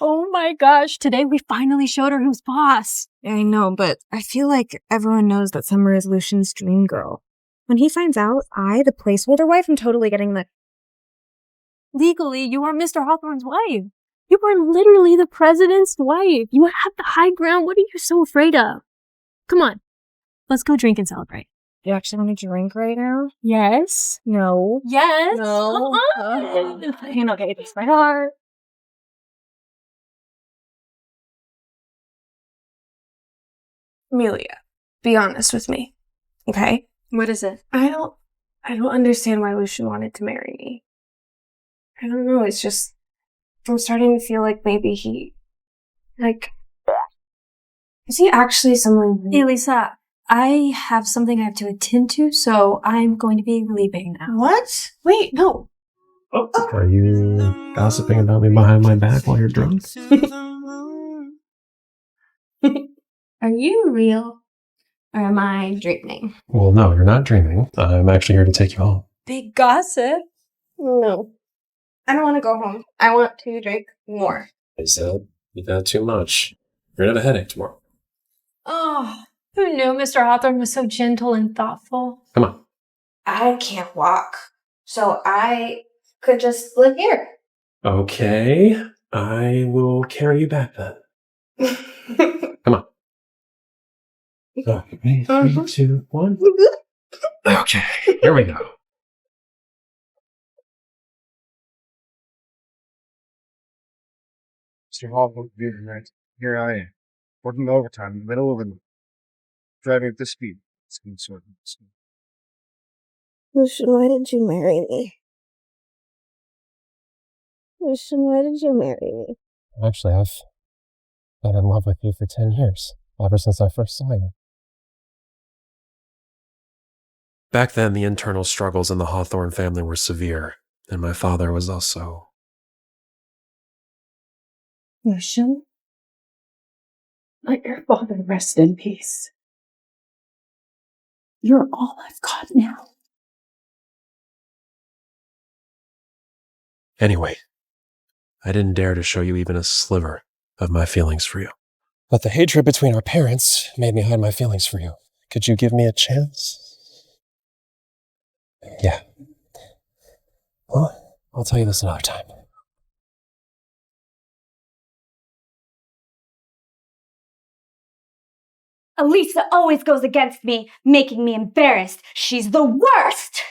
Oh my gosh, today we finally showed her who's boss. I know, but I feel like everyone knows that Summer is Lucian's dream girl. When he finds out, the placeholder wife, am totally getting the... Legally, you are Mr. Hawthorne's wife. You are literally the president's wife. You have the high ground. What are you so afraid of? Come on, let's go drink and celebrate. You actually want to drink right now? Yes. No. Yes. No. Come on. Okay, it's my heart. Amelia, be honest with me. Okay? What is it? I don't understand why Lucian wanted to marry me. I don't know, it's just... I'm starting to feel like maybe he... Is he actually someone... Hey, Lisa, I have something I have to attend to, so I'm going to be leaving now. What? Wait, no. Oh, are you gossiping about me behind my back while you're drunk? Are you real? Or am I dreaming? Well, no, you're not dreaming. I'm actually here to take you home. Big gossip? No. I don't want to go home. I want to drink more. I said, you've had too much. You're gonna have a headache tomorrow. Oh, who knew Mr. Hawthorne was so gentle and thoughtful? Come on. I can't walk, so I could just live here. Okay, I will carry you back then. Come on. Okay, 3, 2, 1. Okay, here we go. Mr. Hawthorne, here I am, working overtime in the middle of the driving at this speed. It's been sort of... Lucian, why did you marry me? Lucian, why did you marry me? Actually, I've been in love with you for 10 years, ever since I first saw you. Back then, the internal struggles in the Hawthorne family were severe, and my father was also... Lucian? Let your father rest in peace. You're all I've got now. Anyway, I didn't dare to show you even a sliver of my feelings for you. But the hatred between our parents made me hide my feelings for you. Could you give me a chance? Yeah. Well, I'll tell you this another time. Elisa always goes against me, making me embarrassed. She's the worst!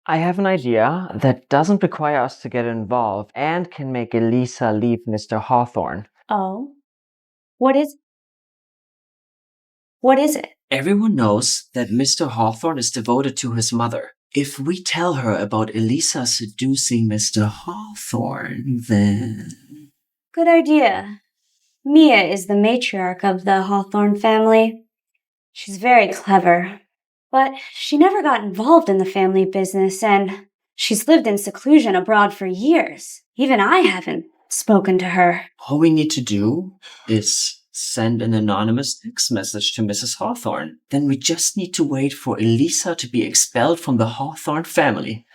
I have an idea that doesn't require us to get involved and can make Elisa leave Mr. Hawthorne. Oh? What is it? Everyone knows that Mr. Hawthorne is devoted to his mother. If we tell her about Elisa seducing Mr. Hawthorne, then... Good idea. Mia is the matriarch of the Hawthorne family. She's very clever, but she never got involved in the family business, and she's lived in seclusion abroad for years. Even I haven't spoken to her. All we need to do is send an anonymous text message to Mrs. Hawthorne. Then we just need to wait for Elisa to be expelled from the Hawthorne family.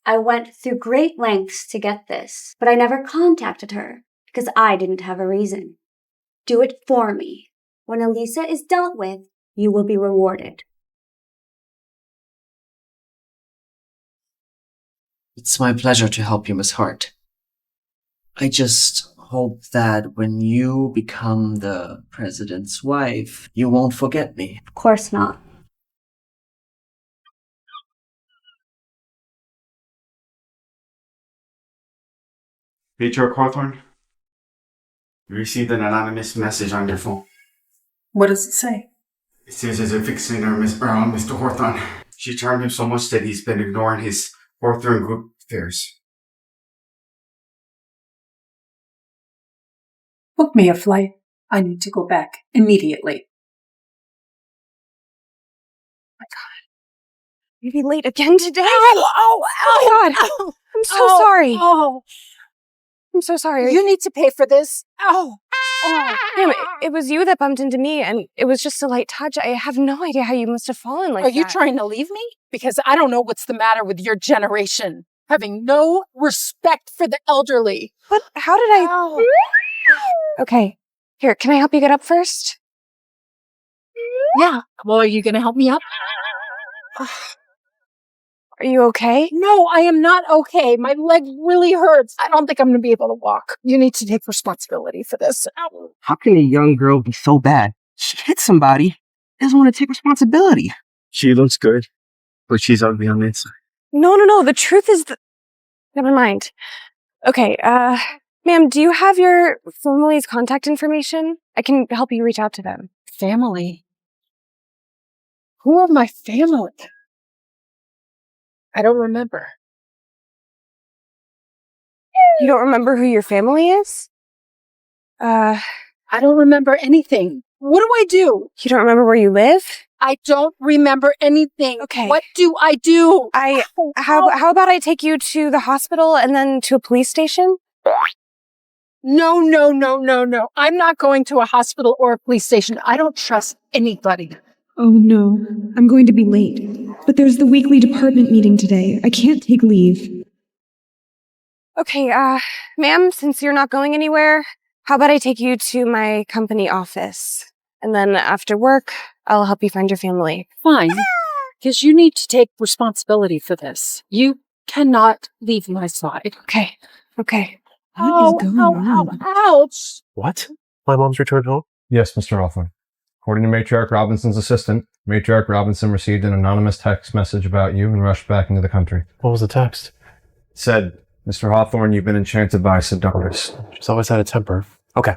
I went through great lengths to get this, but I never contacted her because I didn't have a reason. Do it for me. When Elisa is dealt with, you will be rewarded. It's my pleasure to help you, Miss Hart. I just hope that when you become the president's wife, you won't forget me. Of course not. Patriarch Hawthorne, you received an anonymous message on your phone. What does it say? It says there's a fixator on Mr. Hawthorne. She charmed him so much that he's been ignoring his Hawthorne group affairs. Book me a flight. I need to go back immediately. My God. You'd be late again today? Oh my God. Ow. I'm so sorry. Oh. I'm so sorry. You need to pay for this. Ow. Ma'am, it was you that bumped into me, and it was just a light touch. I have no idea how you must have fallen like that. Are you trying to leave me? Because I don't know what's the matter with your generation. Having no respect for the elderly. But how did I... Okay. Here, can I help you get up first? Yeah. Well, are you going to help me up? Are you okay? No, I am not okay. My leg really hurts. I don't think I'm going to be able to walk. You need to take responsibility for this. Ow. How can a young girl be so bad? She hit somebody, doesn't want to take responsibility. She looks good, but she's ugly on the inside. No. The truth is that... Never mind. Okay, ma'am, do you have your family's contact information? I can help you reach out to them. Family? Who are my family? I don't remember. You don't remember who your family is? I don't remember anything. What do I do? You don't remember where you live? I don't remember anything. Okay. What do I do? How about I take you to the hospital and then to a police station? No. I'm not going to a hospital or a police station. I don't trust anybody. Oh no, I'm going to be late. But there's the weekly department meeting today. I can't take leave. Okay, ma'am, since you're not going anywhere, how about I take you to my company office? And then after work, I'll help you find your family. Fine, because you need to take responsibility for this. You cannot leave my side. Okay. What is going on? Ouch! What? My mom's returned home? Yes, Mr. Hawthorne. According to Matriarch Robinson's assistant, Matriarch Robinson received an anonymous text message about you and rushed back into the country. What was the text? It said, Mr. Hawthorne, you've been enchanted by seductress. She's always had a temper. Okay.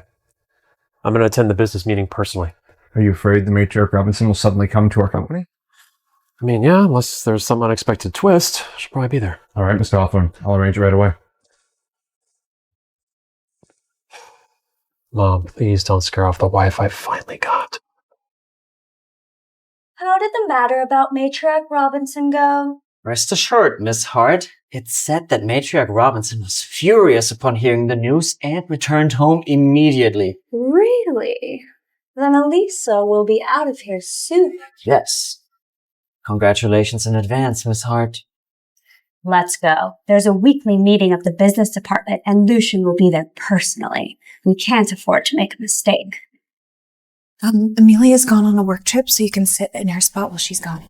I'm going to attend the business meeting personally. Are you afraid the Matriarch Robinson will suddenly come to our company? I mean, yeah, unless there's some unexpected twist, she'll probably be there. All right, Mr. Hawthorne. I'll arrange it right away. Mom, please don't scare off the wife I finally got. How did the matter about Matriarch Robinson go? Rest assured, Miss Hart, it's said that Matriarch Robinson was furious upon hearing the news and returned home immediately. Really? Then Elisa will be out of here soon. Yes. Congratulations in advance, Miss Hart. Let's go. There's a weekly meeting of the business department and Lucian will be there personally. We can't afford to make a mistake. Amelia's gone on a work trip, so you can sit in her spot while she's gone.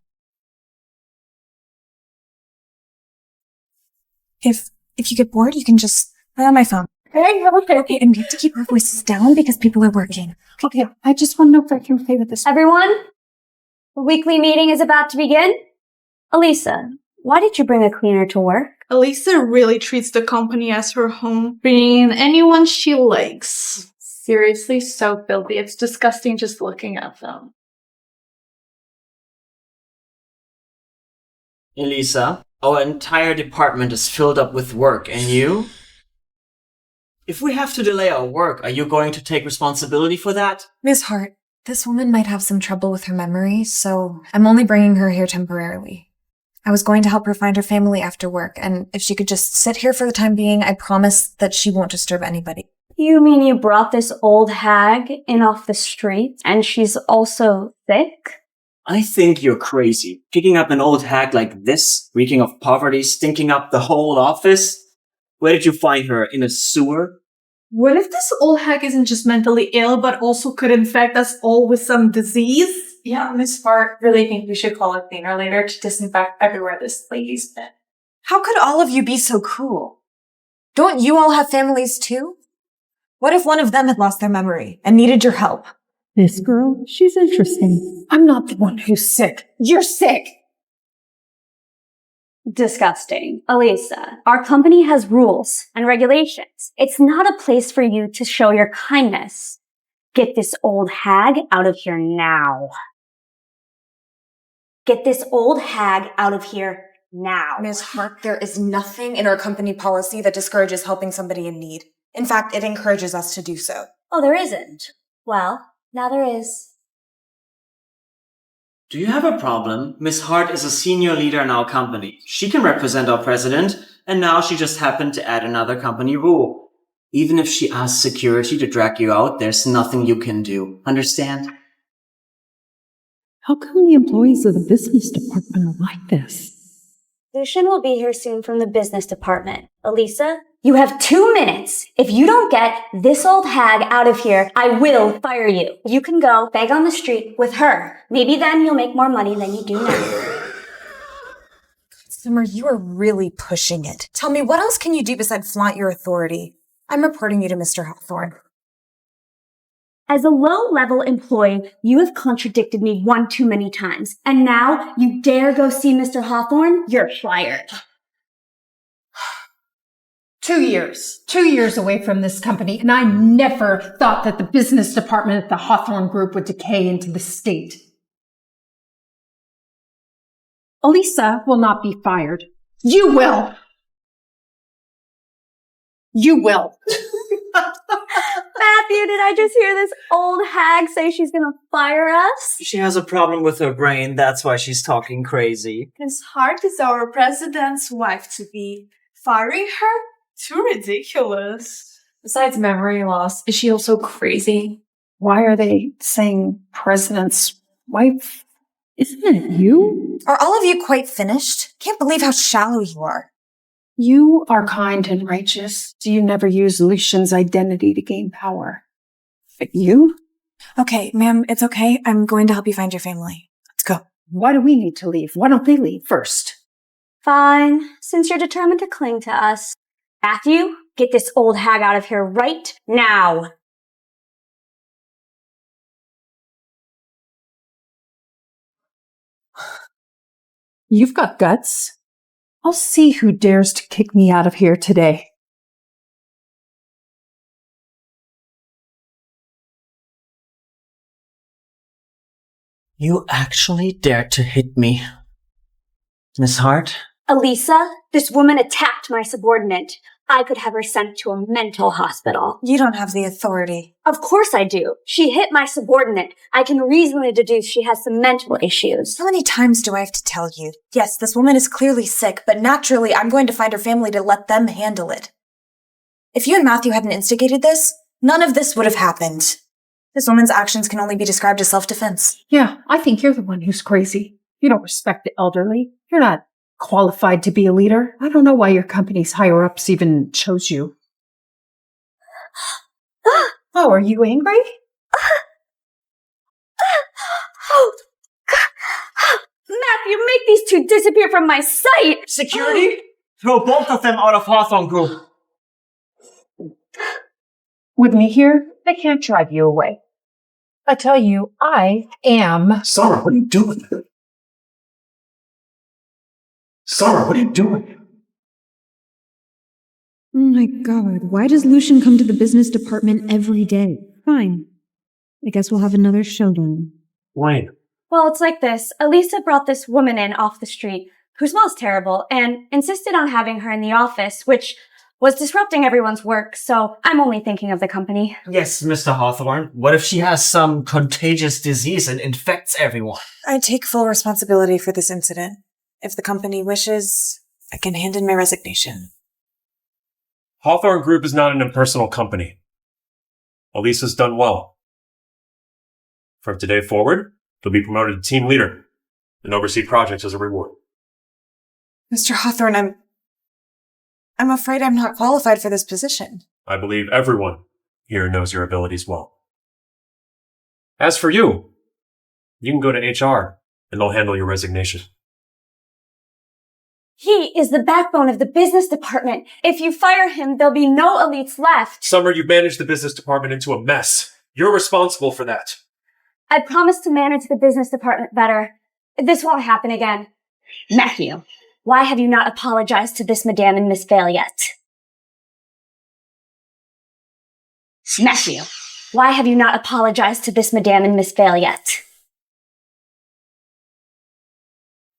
If you get bored, you can just play on my phone. Okay, and we have to keep our voices down because people are working. Okay, I just want to know if I can play with this. Everyone, the weekly meeting is about to begin. Elisa, why did you bring a cleaner to work? Elisa really treats the company as her home, bringing in anyone she likes. Seriously, so filthy. It's disgusting just looking at them. Elisa, our entire department is filled up with work, and you? If we have to delay our work, are you going to take responsibility for that? Ms. Hart, this woman might have some trouble with her memory, so I'm only bringing her here temporarily. I was going to help her find her family after work, and if she could just sit here for the time being, I promise that she won't disturb anybody. You mean you brought this old hag in off the street and she's also sick? I think you're crazy. Picking up an old hag like this, reeking of poverty, stinking up the whole office? Where did you find her? In a sewer? What if this old hag isn't just mentally ill, but also could infect us all with some disease? Yeah, Miss Hart really think we should call a cleaner later to disinfect everywhere this lady's been. How could all of you be so cruel? Don't you all have families too? What if one of them had lost their memory and needed your help? This girl, she's interesting. I'm not the one who's sick. You're sick! Disgusting. Elisa, our company has rules and regulations. It's not a place for you to show your kindness. Get this old hag out of here now. Get this old hag out of here now. Ms. Hart, there is nothing in our company policy that discourages helping somebody in need. In fact, it encourages us to do so. Oh, there isn't. Well, now there is. Do you have a problem? Miss Hart is a senior leader in our company. She can represent our president, and now she just happened to add another company rule. Even if she asks security to drag you out, there's nothing you can do. Understand? How come the employees of the business department are like this? Lucian will be here soon from the business department. Elisa, you have 2 minutes. If you don't get this old hag out of here, I will fire you. You can go beg on the street with her. Maybe then you'll make more money than you do now. Summer, you are really pushing it. Tell me, what else can you do besides flaunt your authority? I'm reporting you to Mr. Hawthorne. As a low-level employee, you have contradicted me one too many times. And now you dare go see Mr. Hawthorne? You're fired. 2 years. 2 years away from this company, and I never thought that the business department at the Hawthorne Group would decay into the state. Elisa will not be fired. You will! You will! Matthew, did I just hear this old hag say she's gonna fire us? She has a problem with her brain, that's why she's talking crazy. Ms. Hart is our president's wife-to-be. Firing her? Too ridiculous. Besides memory loss, is she also crazy? Why are they saying president's wife? Isn't it you? Are all of you quite finished? Can't believe how shallow you are. You are kind and righteous. You never use Lucian's identity to gain power. But you? Okay, ma'am, it's okay. I'm going to help you find your family. Let's go. Why do we need to leave? Why don't they leave first? Fine, since you're determined to cling to us. Matthew, get this old hag out of here right now. You've got guts. I'll see who dares to kick me out of here today. You actually dared to hit me. Miss Hart? Elisa, this woman attacked my subordinate. I could have her sent to a mental hospital. You don't have the authority. Of course I do. She hit my subordinate. I can reasonably deduce she has some mental issues. How many times do I have to tell you? Yes, this woman is clearly sick, but naturally I'm going to find her family to let them handle it. If you and Matthew hadn't instigated this, none of this would have happened. This woman's actions can only be described as self-defense. Yeah, I think you're the one who's crazy. You don't respect the elderly. You're not qualified to be a leader. I don't know why your company's higher-ups even chose you. Oh, are you angry? Matthew, make these two disappear from my sight! Security? Throw both of them out of Hawthorne Group. With me here, they can't drive you away. I tell you, I am... Summer, what are you doing? Summer, what are you doing? Oh my god, why does Lucian come to the business department every day? Fine. I guess we'll have another showdown. Wayne. Well, it's like this. Elisa brought this woman in off the street who smells terrible and insisted on having her in the office, which was disrupting everyone's work, so I'm only thinking of the company. Yes, Mr. Hawthorne. What if she has some contagious disease and infects everyone? I take full responsibility for this incident. If the company wishes, I can hand in my resignation. Hawthorne Group is not an impersonal company. Elisa's done well. From today forward, they'll be promoted to team leader and oversee projects as a reward. Mr. Hawthorne, I'm afraid I'm not qualified for this position. I believe everyone here knows your abilities well. As for you, you can go to HR and they'll handle your resignation. He is the backbone of the business department. If you fire him, there'll be no elites left. Summer, you've managed the business department into a mess. You're responsible for that. I promise to manage the business department better. This won't happen again. Matthew, why have you not apologized to this Madame and Miss Vale yet? Matthew, why have you not apologized to this Madame and Miss Vale yet?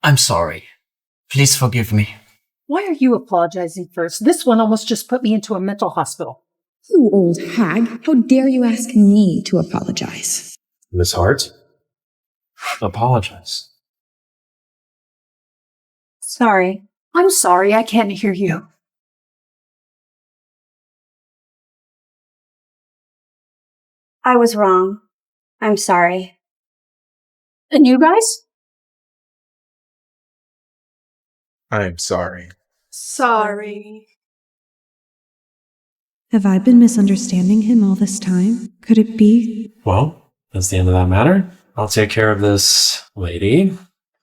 I'm sorry. Please forgive me. Why are you apologizing first? This one almost just put me into a mental hospital. You old hag, how dare you ask me to apologize? Miss Hart, apologize. Sorry. I'm sorry, I can't hear you. I was wrong. I'm sorry. And you guys? I'm sorry. Sorry. Have I been misunderstanding him all this time? Could it be? Well, that's the end of that matter. I'll take care of this lady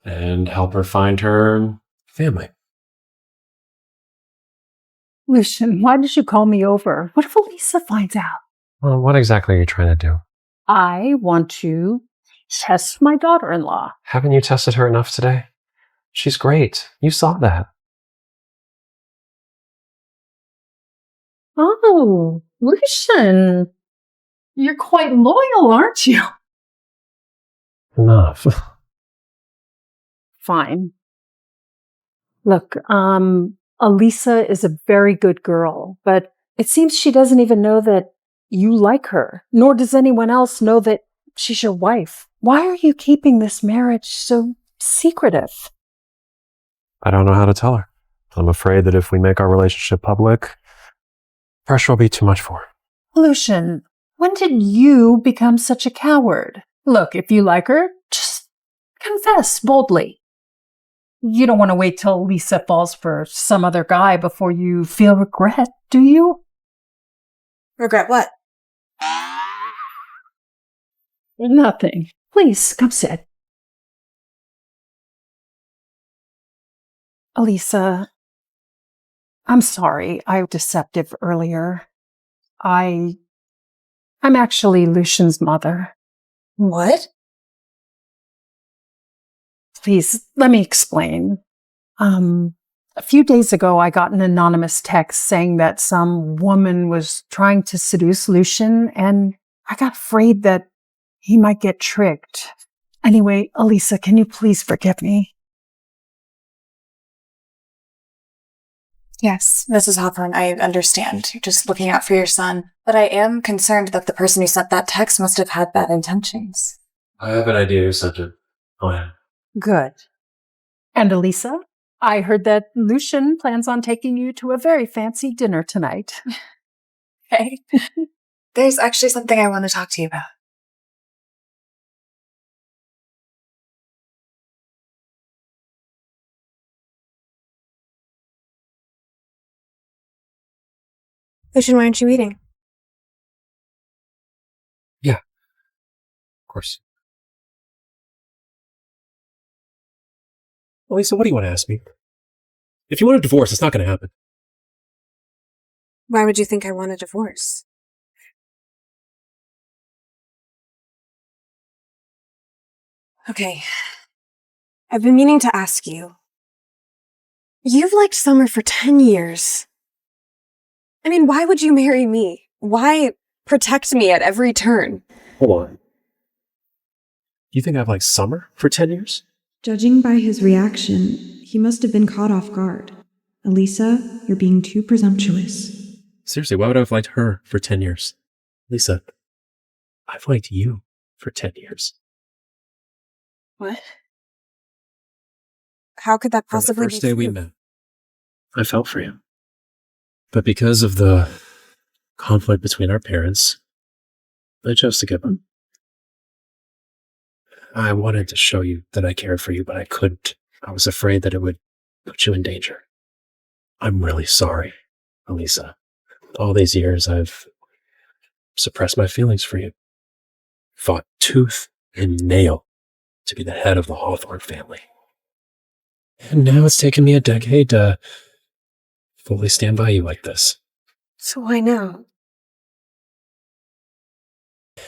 and help her find her family. Lucian, why did you call me over? What if Elisa finds out? Well, what exactly are you trying to do? I want to test my daughter-in-law. Haven't you tested her enough today? She's great. You saw that. Oh, Lucian. You're quite loyal, aren't you? Enough. Fine. Look, Elisa is a very good girl, but it seems she doesn't even know that you like her, nor does anyone else know that she's your wife. Why are you keeping this marriage so secretive? I don't know how to tell her. I'm afraid that if we make our relationship public, pressure will be too much for her. Lucian, when did you become such a coward? Look, if you like her, just confess boldly. You don't want to wait till Lisa falls for some other guy before you feel regret, do you? Regret what? Nothing. Please, come sit. Elisa, I'm sorry I was deceptive earlier. I'm actually Lucian's mother. What? Please, let me explain. A few days ago, I got an anonymous text saying that some woman was trying to seduce Lucian, and I got afraid that he might get tricked. Anyway, Elisa, can you please forgive me? Yes, Mrs. Hawthorne, I understand. You're just looking out for your son. But I am concerned that the person who sent that text must have had bad intentions. I have an idea who sent it. Go ahead. Good. And Elisa, I heard that Lucian plans on taking you to a very fancy dinner tonight. Okay. There's actually something I want to talk to you about. Lucian, why aren't you eating? Yeah. Of course. Elisa, what do you want to ask me? If you want a divorce, it's not going to happen. Why would you think I want a divorce? Okay. I've been meaning to ask you. You've liked Summer for 10 years. I mean, why would you marry me? Why protect me at every turn? Hold on. You think I've liked Summer for 10 years? Judging by his reaction, he must have been caught off guard. Elisa, you're being too presumptuous. Seriously, why would I have liked her for 10 years? Lisa, I've liked you for 10 years. What? How could that possibly be From the first day we true? met, I felt for you. But because of the conflict between our parents, I chose to give up. I wanted to show you that I cared for you, but I couldn't. I was afraid that it would put you in danger. I'm really sorry, Elisa. All these years, I've suppressed my feelings for you. Fought tooth and nail to be the head of the Hawthorne family. And now it's taken me a decade to fully stand by you like this. So why now?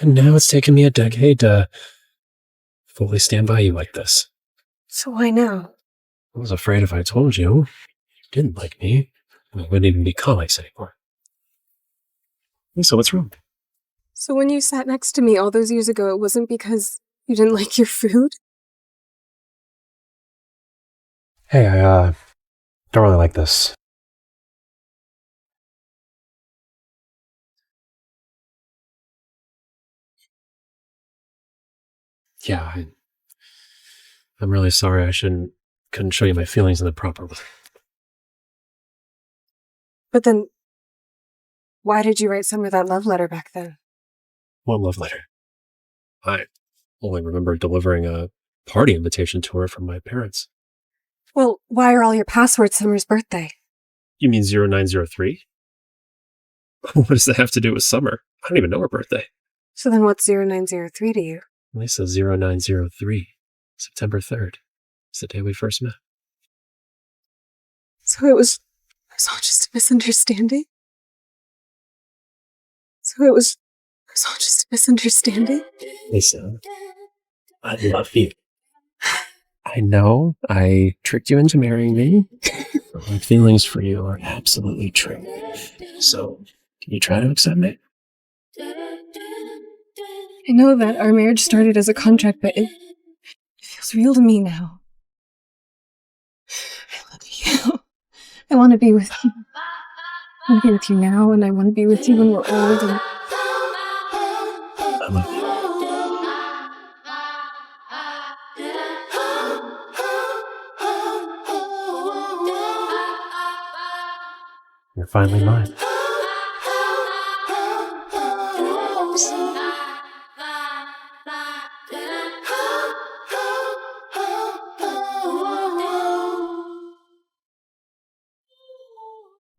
And now it's taken me a decade to fully stand by you like this. So why now? I was afraid if I told you didn't like me, we wouldn't even be colleagues anymore. So what's wrong? So when you sat next to me all those years ago, it wasn't because you didn't like your food? Hey, I don't really like this. Yeah, I'm really sorry. Couldn't show you my feelings in the proper way. But then, why did you write Summer that love letter back then? What love letter? I only remember delivering a party invitation to her from my parents. Well, why are all your passwords Summer's birthday? You mean 0903? What does that have to do with Summer? I don't even know her birthday. So then what's 0903 to you? Lisa, 0903, September 3rd. It's the day we first met. So it was all just a misunderstanding? So it was all just a misunderstanding? Lisa, I love you. I know I tricked you into marrying me. But my feelings for you are absolutely true. So, can you try to accept me? I know that our marriage started as a contract, but it feels real to me now. I love you. I want to be with you. I want to be with you now, and I want to be with you when we're old. And I love you. You're finally mine.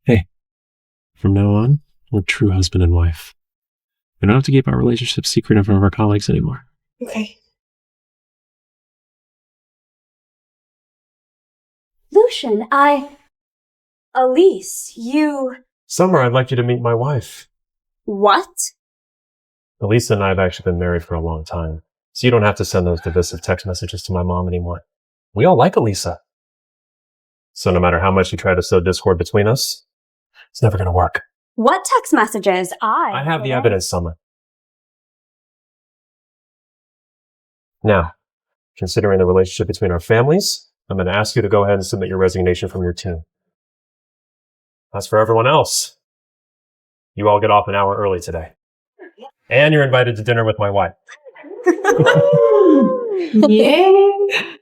Hey, from now on, we're true husband and wife. We don't have to keep our relationship secret in front of our colleagues anymore. okay. Lucian, Elise, you... Summer, I'd like you to meet my wife. What? Elisa and I have actually been married for a long time, so you don't have to send those divisive text messages to my mom anymore. We all like Elisa. So no matter how much you try to sow discord between us, it's never going to work. What text messages? I have the evidence, Summer. Now, considering the relationship between our families, I'm going to ask you to go ahead and submit your resignation from your team. As for everyone else, you all get off an hour early today. And you're invited to dinner with my wife. Yay!